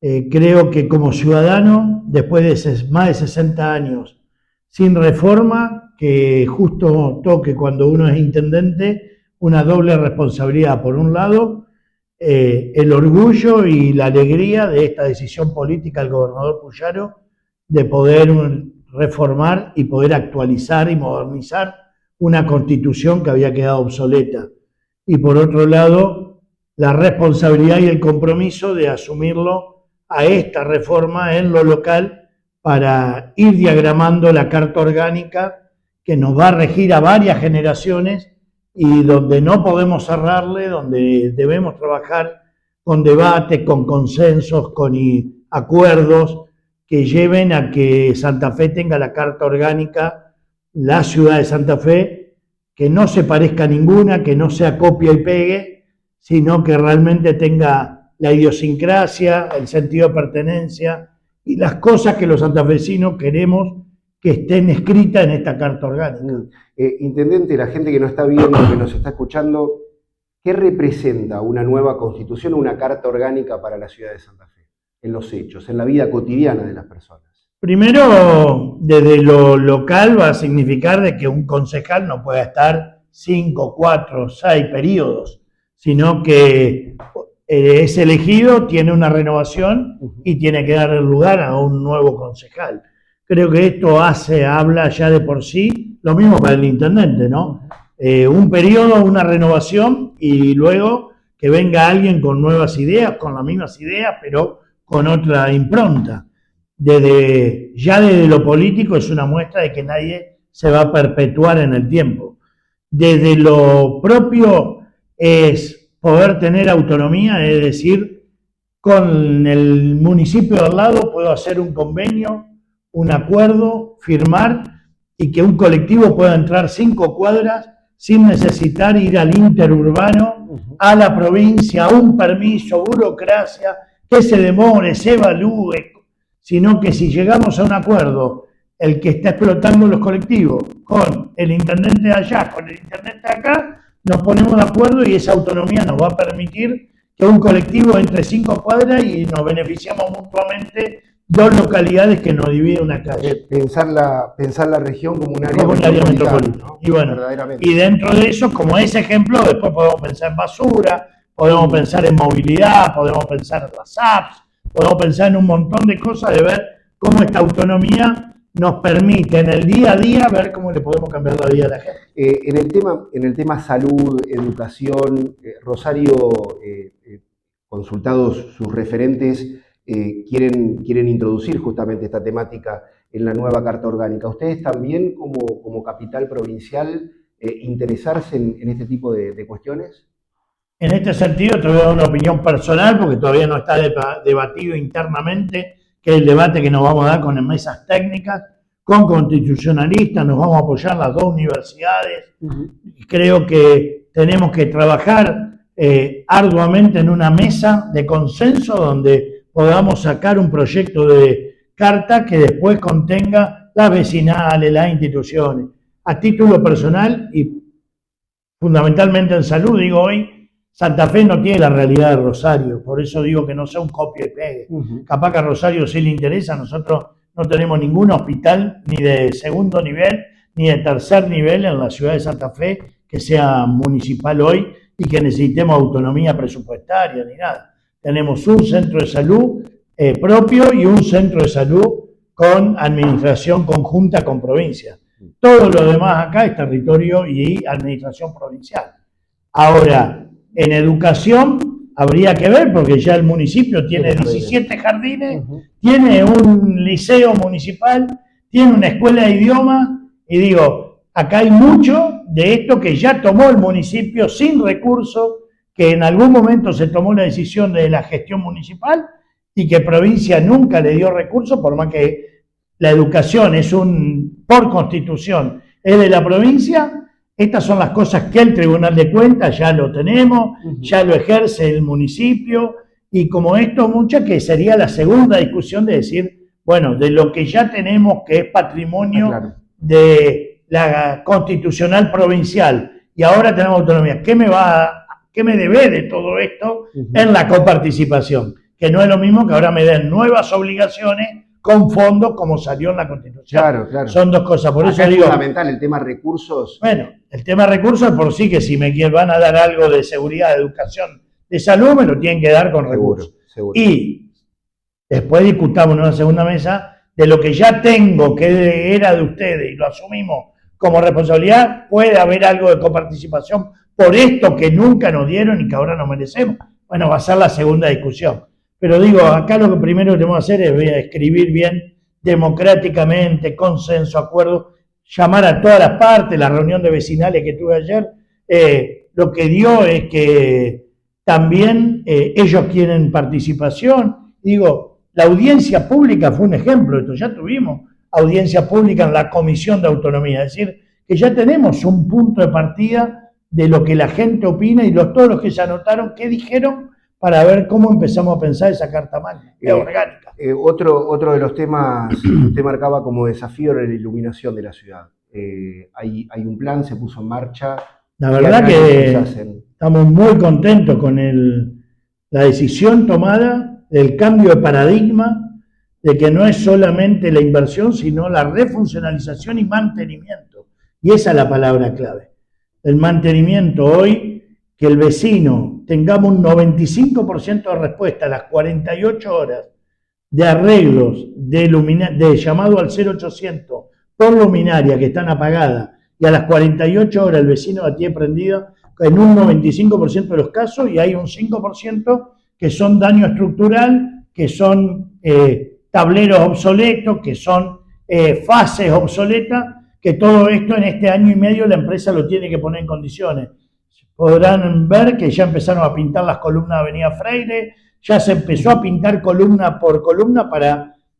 creo que como ciudadano, después de más de 60 años sin reforma, que justo toque cuando uno es intendente, una doble responsabilidad. Por un lado, el orgullo y la alegría de esta decisión política del gobernador Puyaro de poder reformar y poder actualizar y modernizar una constitución que había quedado obsoleta. Y por otro lado, la responsabilidad y el compromiso de asumirlo a esta reforma en lo local para ir diagramando la carta orgánica que nos va a regir a varias generaciones y donde no podemos cerrarle, donde debemos trabajar con debate, con consensos, con acuerdos que lleven a que Santa Fe tenga la carta orgánica, la ciudad de Santa Fe, que no se parezca a ninguna, que no sea copia y pegue, sino que realmente tenga la idiosincrasia, el sentido de pertenencia y las cosas que los santafesinos queremos que estén escritas en esta carta orgánica. Intendente, la gente que nos está viendo, que nos está escuchando, ¿qué representa una nueva constitución o una carta orgánica para la ciudad de Santa Fe? En los hechos, en la vida cotidiana de las personas. Primero, desde lo local va a significar de que un concejal no pueda estar 5, 4, 6 periodos, sino que es elegido, tiene una renovación y tiene que dar el lugar a un nuevo concejal. Creo que esto habla ya de por sí, lo mismo para el intendente, ¿no? Un periodo, una renovación y luego que venga alguien con nuevas ideas, con las mismas ideas, pero con otra impronta. Desde lo político es una muestra de que nadie se va a perpetuar en el tiempo. Desde lo propio es poder tener autonomía, es decir, con el municipio de al lado puedo hacer un convenio, un acuerdo, firmar y que un colectivo pueda entrar 5 cuadras sin necesitar ir al interurbano, a la provincia, a un permiso, burocracia, que se demore, se evalúe, sino que si llegamos a un acuerdo, el que está explotando los colectivos con el intendente de allá, con el intendente de acá, nos ponemos de acuerdo y esa autonomía nos va a permitir que un colectivo entre 5 cuadras y nos beneficiamos mutuamente 2 localidades que nos dividen una calle. Pensar la región como un área metropolitana. ¿No? Y bueno, y dentro de eso, como ese ejemplo, después podemos pensar en basura, podemos pensar en movilidad, podemos pensar en las apps, podemos pensar en un montón de cosas, de ver cómo esta autonomía nos permite en el día a día ver cómo le podemos cambiar la vida a la gente. En el tema salud, educación, Rosario, consultados sus referentes, quieren introducir justamente esta temática en la nueva Carta Orgánica. ¿Ustedes también, como capital provincial, interesarse en este tipo de cuestiones? En este sentido, te voy a dar una opinión personal, porque todavía no está debatido internamente, que es el debate que nos vamos a dar con mesas técnicas, con constitucionalistas, nos vamos a apoyar las 2 universidades. Creo que tenemos que trabajar arduamente en una mesa de consenso donde podamos sacar un proyecto de carta que después contenga las vecinales, las instituciones. A título personal y fundamentalmente en salud, digo hoy, Santa Fe no tiene la realidad de Rosario, por eso digo que no sea un copia y pegue. Capaz que a Rosario sí le interesa, nosotros no tenemos ningún hospital ni de segundo nivel ni de tercer nivel en la ciudad de Santa Fe que sea municipal hoy y que necesitemos autonomía presupuestaria ni nada. Tenemos un centro de salud propio y un centro de salud con administración conjunta con provincia. Todo lo demás acá es territorio y administración provincial. Ahora, en educación habría que ver, porque ya el municipio tiene 17 jardines, tiene un liceo municipal, tiene una escuela de idiomas, y digo, acá hay mucho de esto que ya tomó el municipio sin recursos, que en algún momento se tomó la decisión de la gestión municipal y que provincia nunca le dio recursos, por más que la educación es por constitución, es de la provincia. Estas son las cosas que el Tribunal de Cuentas ya lo tenemos, ya lo ejerce el municipio, y como esto mucha que sería la segunda discusión de decir, bueno, de lo que ya tenemos que es patrimonio de la constitucional provincial y ahora tenemos autonomía, ¿qué me debe de todo esto en la coparticipación? Que no es lo mismo que ahora me den nuevas obligaciones con fondos como salió en la Constitución. Claro. Son dos cosas. Por eso es digo, fundamental el tema recursos. Bueno, el tema recursos por sí, que si me van a dar algo de seguridad, de educación, de salud, me lo tienen que dar con recursos. Seguro. Y después discutamos en una segunda mesa de lo que ya tengo, que era de ustedes, y lo asumimos como responsabilidad, puede haber algo de coparticipación por esto que nunca nos dieron y que ahora no merecemos. Bueno, va a ser la segunda discusión. Pero digo, acá lo que primero que tenemos que hacer es escribir bien, democráticamente, consenso, acuerdo, llamar a todas las partes. La reunión de vecinales que tuve ayer, lo que dio es que también ellos quieren participación. Digo, la audiencia pública fue un ejemplo de esto. Ya tuvimos audiencia pública en la Comisión de Autonomía, es decir, que ya tenemos un punto de partida de lo que la gente opina y todos los que se anotaron, qué dijeron, para ver cómo empezamos a pensar esa carta magna, orgánica. Otro de los temas que usted marcaba como desafío era la iluminación de la ciudad. Hay un plan, se puso en marcha. La verdad que estamos muy contentos con la decisión tomada del cambio de paradigma, de que no es solamente la inversión, sino la refuncionalización y mantenimiento. Y esa es la palabra clave. El mantenimiento hoy, que el vecino tengamos un 95% de respuesta a las 48 horas de arreglos de llamado al 0800 por luminaria que están apagadas, y a las 48 horas el vecino la tiene prendida en un 95% de los casos, y hay un 5% que son daño estructural, que son tableros obsoletos, que son fases obsoletas, que todo esto en este año y medio la empresa lo tiene que poner en condiciones. Podrán ver que ya empezaron a pintar las columnas de Avenida Freire, ya se empezó a pintar columna por columna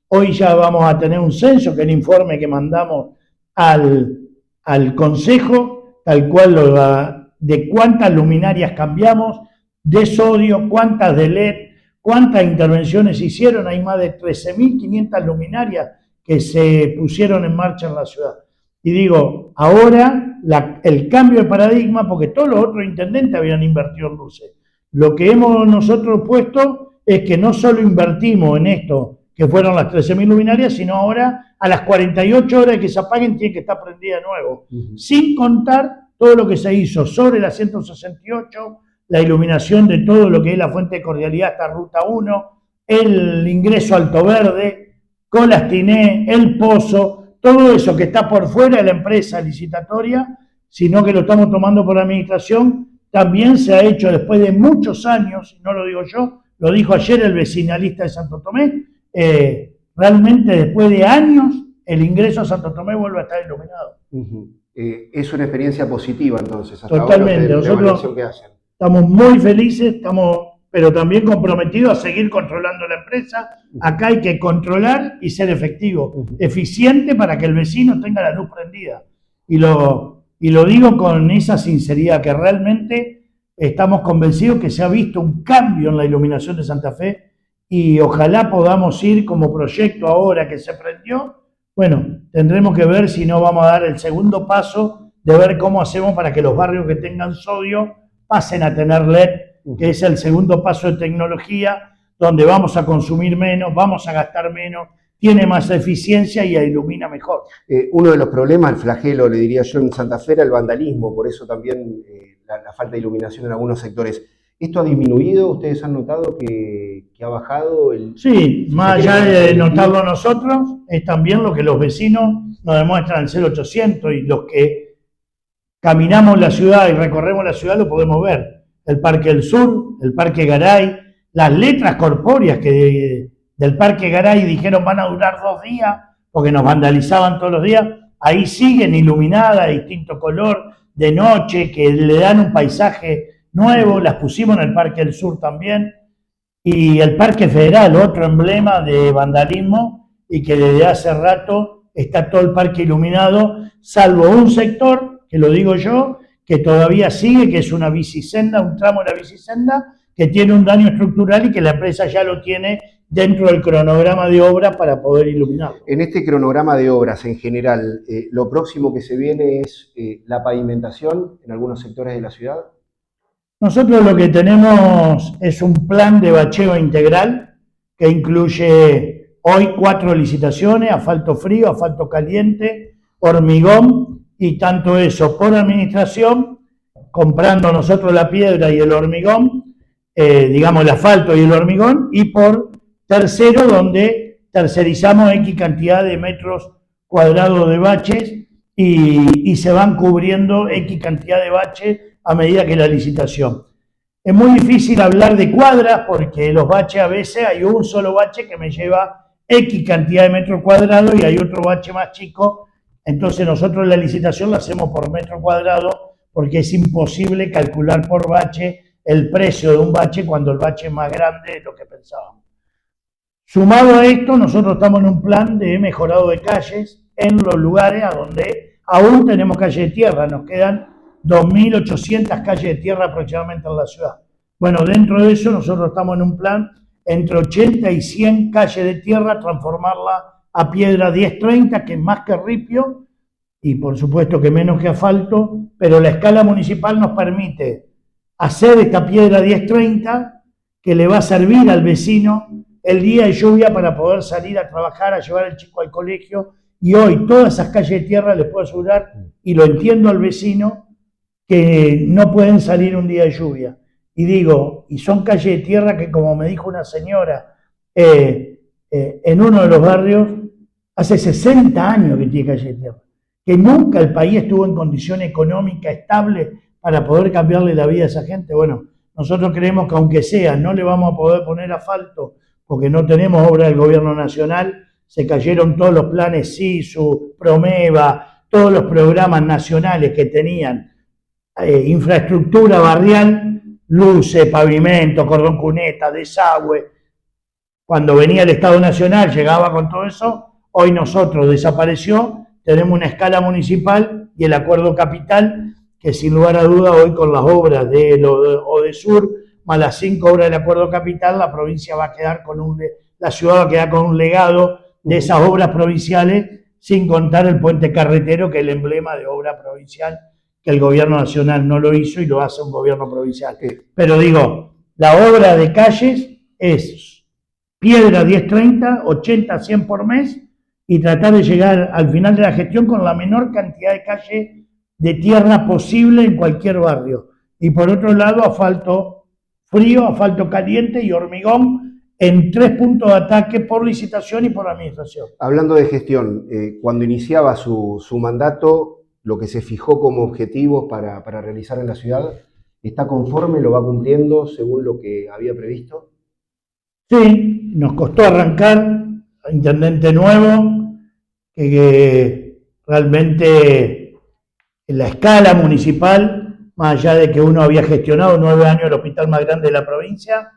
hoy ya vamos a tener un censo, que es el informe que mandamos al Consejo, tal cual de cuántas luminarias cambiamos, de sodio, cuántas de LED, cuántas intervenciones se hicieron. Hay más de 13.500 luminarias que se pusieron en marcha en la ciudad. Y digo, ahora el cambio de paradigma, porque todos los otros intendentes habían invertido en luces. Lo que hemos nosotros puesto es que no solo invertimos en esto, que fueron las 13.000 luminarias, sino ahora a las 48 horas que se apaguen tiene que estar prendida de nuevo. Sin contar todo lo que se hizo sobre la 168, la iluminación de todo lo que es la Fuente de Cordialidad hasta Ruta 1, el ingreso a Alto Verde, Colastiné, El Pozo, todo eso que está por fuera de la empresa licitatoria, sino que lo estamos tomando por administración, también se ha hecho después de muchos años, no lo digo yo, lo dijo ayer el vecinalista de Santo Tomé, realmente después de años el ingreso a Santo Tomé vuelve a estar iluminado. Es una experiencia positiva entonces, hasta totalmente. ahora, Nosotros que hacen. Estamos muy felices, pero también comprometidos a seguir controlando la empresa. Acá hay que controlar y ser efectivo, eficiente, para que el vecino tenga la luz prendida. Y lo digo con esa sinceridad, que realmente estamos convencidos que se ha visto un cambio en la iluminación de Santa Fe, y ojalá podamos ir como proyecto ahora que se prendió. Bueno, tendremos que ver si no vamos a dar el segundo paso de ver cómo hacemos para que los barrios que tengan sodio pasen a tener LED, que es el segundo paso de tecnología, donde vamos a consumir menos, vamos a gastar menos, tiene más eficiencia y ilumina mejor. Uno de los problemas, el flagelo, le diría yo, en Santa Fe era el vandalismo, por eso también la falta de iluminación en algunos sectores. ¿Esto ha disminuido? ¿Ustedes han notado que ha bajado el...? Sí, más allá de notarlo nosotros, es también lo que los vecinos nos demuestran en el 0800 y los que caminamos la ciudad y recorremos la ciudad lo podemos ver. El Parque del Sur, el Parque Garay, las letras corpóreas que del Parque Garay dijeron van a durar 2 días porque nos vandalizaban todos los días, ahí siguen iluminadas de distinto color, de noche, que le dan un paisaje nuevo, las pusimos en el Parque del Sur también, y el Parque Federal, otro emblema de vandalismo, y que desde hace rato está todo el parque iluminado, salvo un sector, que lo digo yo, que todavía sigue, que es una bicisenda, un tramo de la bicisenda, que tiene un daño estructural y que la empresa ya lo tiene dentro del cronograma de obra para poder iluminarlo. En este cronograma de obras en general, lo próximo que se viene es la pavimentación en algunos sectores de la ciudad. Nosotros lo que tenemos es un plan de bacheo integral que incluye hoy 4 licitaciones, asfalto frío, asfalto caliente, hormigón, y tanto eso por administración, comprando nosotros la piedra y el hormigón, digamos el asfalto y el hormigón, y por tercero, donde tercerizamos X cantidad de metros cuadrados de baches y se van cubriendo X cantidad de baches a medida que la licitación. Es muy difícil hablar de cuadras porque los baches a veces hay un solo bache que me lleva X cantidad de metros cuadrados y hay otro bache más chico. Entonces nosotros la licitación la hacemos por metro cuadrado porque es imposible calcular por bache el precio de un bache cuando el bache es más grande de lo que pensábamos. Sumado a esto, nosotros estamos en un plan de mejorado de calles en los lugares a donde aún tenemos calle de tierra, nos quedan 2.800 calles de tierra aproximadamente en la ciudad. Bueno, dentro de eso nosotros estamos en un plan entre 80 y 100 calles de tierra, transformarla a piedra 1030, que es más que ripio, y por supuesto que menos que asfalto, pero la escala municipal nos permite hacer esta piedra 1030, que le va a servir al vecino el día de lluvia para poder salir a trabajar, a llevar al chico al colegio, y hoy todas esas calles de tierra les puedo asegurar, y lo entiendo al vecino, que no pueden salir un día de lluvia. Y digo, y son calles de tierra que, como me dijo una señora en uno de los barrios, hace 60 años que tiene calle de tierra, que nunca el país estuvo en condición económica estable para poder cambiarle la vida a esa gente. Bueno, nosotros creemos que aunque sea, no le vamos a poder poner asfalto porque no tenemos obra del gobierno nacional, se cayeron todos los planes SISU, Promeva, todos los programas nacionales que tenían infraestructura barrial, luces, pavimento, cordón cuneta, desagüe. Cuando venía el Estado Nacional llegaba con todo eso, hoy nosotros desapareció, tenemos una escala municipal y el acuerdo capital, que sin lugar a duda hoy con las obras de ODESUR, más las 5 obras del acuerdo capital, la provincia va a quedar la ciudad va a quedar con un legado de esas obras provinciales, sin contar el puente carretero, que es el emblema de obra provincial, que el gobierno nacional no lo hizo y lo hace un gobierno provincial. Pero digo, la obra de calles es piedra 1030, 80, 100 por mes, y tratar de llegar al final de la gestión con la menor cantidad de calle de tierra posible en cualquier barrio. Y por otro lado, asfalto frío, asfalto caliente y hormigón en 3 puntos de ataque por licitación y por administración. Hablando de gestión, cuando iniciaba su mandato, lo que se fijó como objetivos para realizar en la ciudad, ¿está conforme? ¿Lo va cumpliendo según lo que había previsto? Sí, nos costó arrancar, intendente nuevo, que realmente en la escala municipal, más allá de que uno había gestionado 9 años el hospital más grande de la provincia,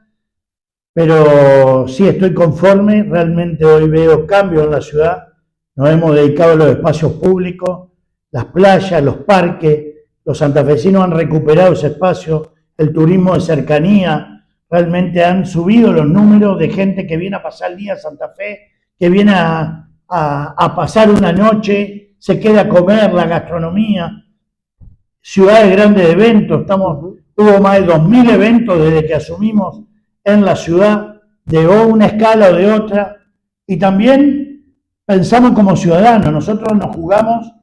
pero sí estoy conforme, realmente hoy veo cambios en la ciudad, nos hemos dedicado a los espacios públicos, las playas, los parques, los santafesinos han recuperado ese espacio, el turismo de cercanía, realmente han subido los números de gente que viene a pasar el día a Santa Fe, que viene a pasar una noche, se queda a comer, la gastronomía, ciudades grandes de eventos, hubo más de 2.000 eventos desde que asumimos en la ciudad, de una escala o de otra, y también pensamos como ciudadanos, nosotros nos jugamos,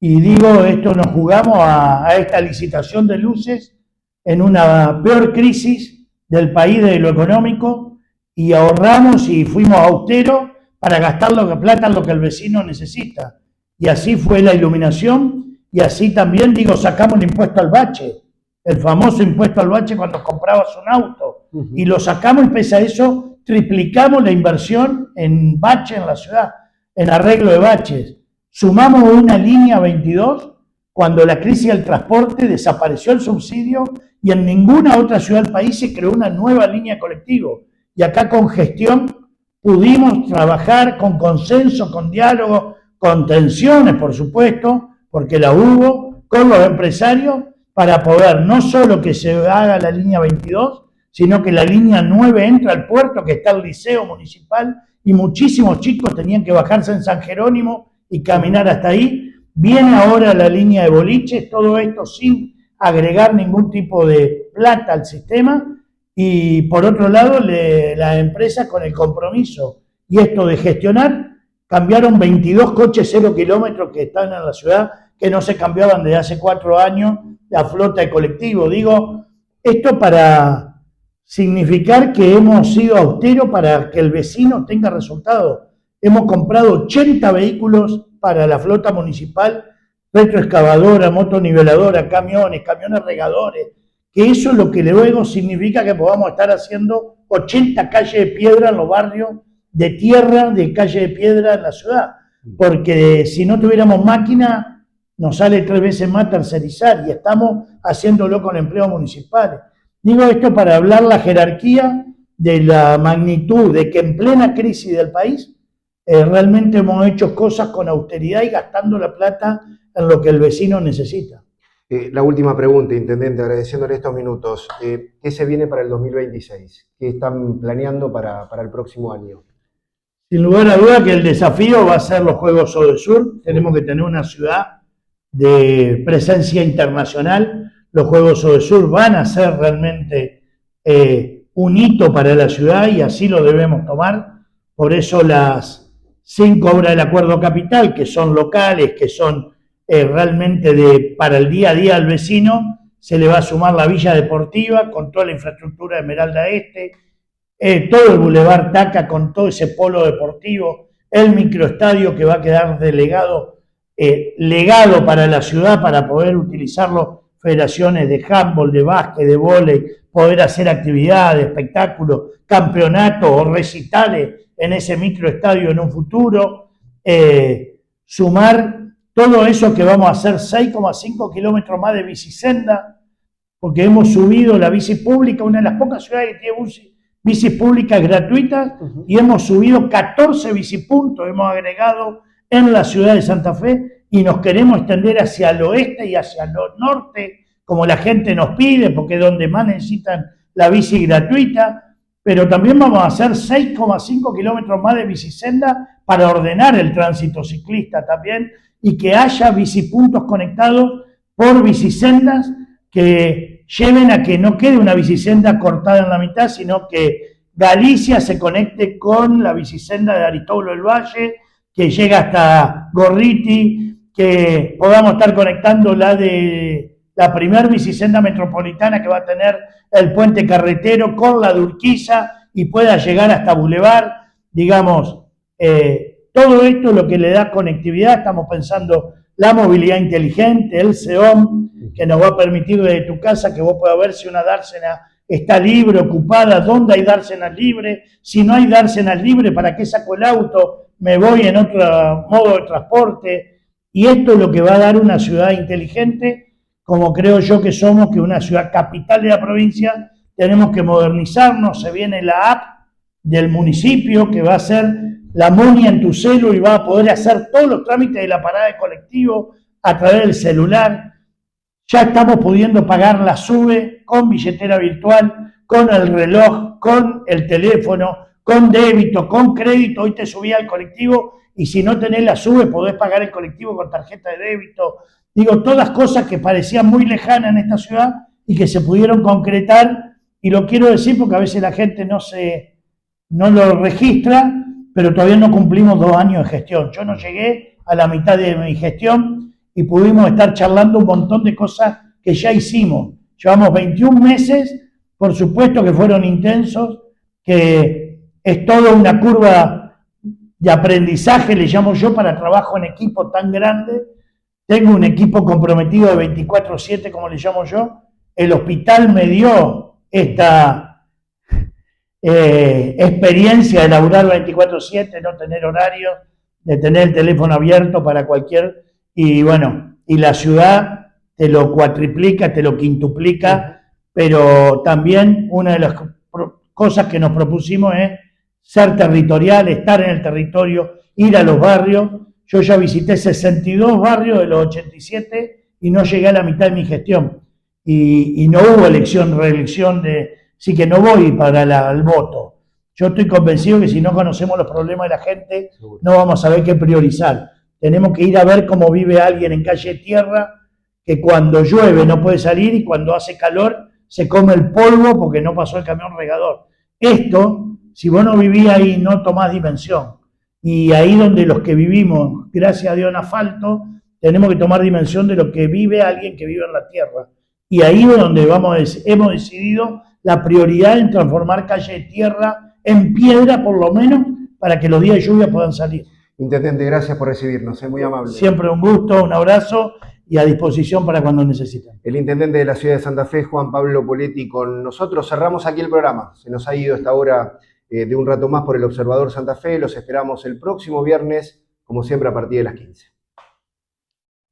y digo esto, nos jugamos a esta licitación de luces, en una peor crisis del país de lo económico y ahorramos y fuimos austeros para gastar plata en lo que el vecino necesita. Y así fue la iluminación y así también, sacamos el impuesto al bache, el famoso impuesto al bache cuando comprabas un auto. Y lo sacamos y pese a eso triplicamos la inversión en bache en la ciudad, en arreglo de baches. Sumamos una línea 22 cuando la crisis del transporte desapareció el subsidio y en ninguna otra ciudad del país se creó una nueva línea de colectivo. Y acá con gestión pudimos trabajar con consenso, con diálogo, con tensiones, por supuesto, porque la hubo, con los empresarios, para poder no solo que se haga la línea 22, sino que la línea 9 entra al puerto, que está el liceo municipal, y muchísimos chicos tenían que bajarse en San Jerónimo y caminar hasta ahí. Viene ahora la línea de boliches, todo esto sin agregar ningún tipo de plata al sistema, y por otro lado la empresa con el compromiso y esto de gestionar, cambiaron 22 coches 0 kilómetros que están en la ciudad, que no se cambiaban desde hace 4 años, la flota de colectivo. Esto para significar que hemos sido austeros para que el vecino tenga resultados. Hemos comprado 80 vehículos para la flota municipal, retroexcavadora, motoniveladora, camiones regadores, que eso es lo que luego significa que podamos estar haciendo 80 calles de piedra en los barrios de tierra, de calle de piedra en la ciudad, porque si no tuviéramos máquina nos sale 3 veces más tercerizar y estamos haciéndolo con empleos municipales. Digo esto para hablar la jerarquía de la magnitud de que en plena crisis del país realmente hemos hecho cosas con austeridad y gastando la plata en lo que el vecino necesita. La última pregunta, Intendente, agradeciéndole estos minutos. ¿Qué se viene para el 2026? ¿Qué están planeando para el próximo año? Sin lugar a duda que el desafío va a ser los Juegos Odesur. Tenemos que tener una ciudad de presencia internacional. Los Juegos Odesur van a ser realmente un hito para la ciudad y así lo debemos tomar. Por eso las 5 obras del Acuerdo Capital, que son locales, que son realmente para el día a día del vecino, se le va a sumar la Villa Deportiva con toda la infraestructura de Esmeralda Este, todo el Boulevard Taca con todo ese polo deportivo, el microestadio que va a quedar legado para la ciudad para poder utilizarlo federaciones de handball, de básquet, de vóley, poder hacer actividades, espectáculos, campeonatos o recitales en ese microestadio en un futuro, sumar todo eso que vamos a hacer 6,5 kilómetros más de bicisenda, porque hemos subido la bici pública, una de las pocas ciudades que tiene bicis públicas gratuitas, y hemos subido 14 bicipuntos, hemos agregado en la ciudad de Santa Fe, y nos queremos extender hacia el oeste y hacia el norte, como la gente nos pide, porque es donde más necesitan la bici gratuita, pero también vamos a hacer 6,5 kilómetros más de bicisenda para ordenar el tránsito ciclista también, y que haya bicipuntos conectados por bicisendas que lleven a que no quede una bicisenda cortada en la mitad, sino que Galicia se conecte con la bicisenda de Aristóbulo del Valle, que llega hasta Gorriti, que podamos estar conectando la primer bicisenda metropolitana que va a tener el puente carretero con la de Urquiza y pueda llegar hasta Boulevard, todo esto es lo que le da conectividad. Estamos pensando la movilidad inteligente, el SEOM, que nos va a permitir desde tu casa que vos puedas ver si una dársena está libre, ocupada, dónde hay dársenas libres, si no hay dársenas libres, para qué saco el auto, me voy en otro modo de transporte. Y esto es lo que va a dar una ciudad inteligente, como creo yo que somos, que una ciudad capital de la provincia, tenemos que modernizarnos. Se viene la app del municipio que va a ser la Monia en tu celu y va a poder hacer todos los trámites de la parada de colectivo a través del celular. Ya estamos pudiendo pagar la SUBE con billetera virtual, con el reloj, con el teléfono, con débito, con crédito. Hoy te subí al colectivo y si no tenés la SUBE podés pagar el colectivo con tarjeta de débito. Todas cosas que parecían muy lejanas en esta ciudad y que se pudieron concretar, y lo quiero decir porque a veces la gente no lo registra, pero todavía no cumplimos 2 años de gestión. Yo no llegué a la mitad de mi gestión y pudimos estar charlando un montón de cosas que ya hicimos. Llevamos 21 meses, por supuesto que fueron intensos, que es toda una curva de aprendizaje, le llamo yo, para trabajo en equipo tan grande. Tengo un equipo comprometido de 24/7, como le llamo yo. El hospital me dio esta experiencia de laburar 24/7, no tener horario, de tener el teléfono abierto para cualquier... Y bueno, y la ciudad te lo cuatriplica, te lo quintuplica, pero también una de las cosas que nos propusimos es ser territorial, estar en el territorio, ir a los barrios. Yo ya visité 62 barrios de los 87 y no llegué a la mitad de mi gestión. Y no hubo reelección sí que no voy para el voto. Yo estoy convencido que si no conocemos los problemas de la gente, no vamos a saber qué priorizar. Tenemos que ir a ver cómo vive alguien en calle Tierra, que cuando llueve no puede salir y cuando hace calor se come el polvo porque no pasó el camión regador. Esto, si vos no vivís ahí, no tomás dimensión. Y ahí donde los que vivimos, gracias a Dios en asfalto, tenemos que tomar dimensión de lo que vive alguien que vive en la tierra. Y ahí es donde hemos decidido la prioridad en transformar calle de tierra en piedra, por lo menos, para que los días de lluvia puedan salir. Intendente, gracias por recibirnos, es muy amable. Siempre un gusto, un abrazo y a disposición para cuando necesiten. El intendente de la ciudad de Santa Fe, Juan Pablo Poletti, con nosotros. Cerramos aquí el programa. Se nos ha ido esta hora de Un Rato Más por el Observador Santa Fe. Los esperamos el próximo viernes, como siempre, a partir de las 15.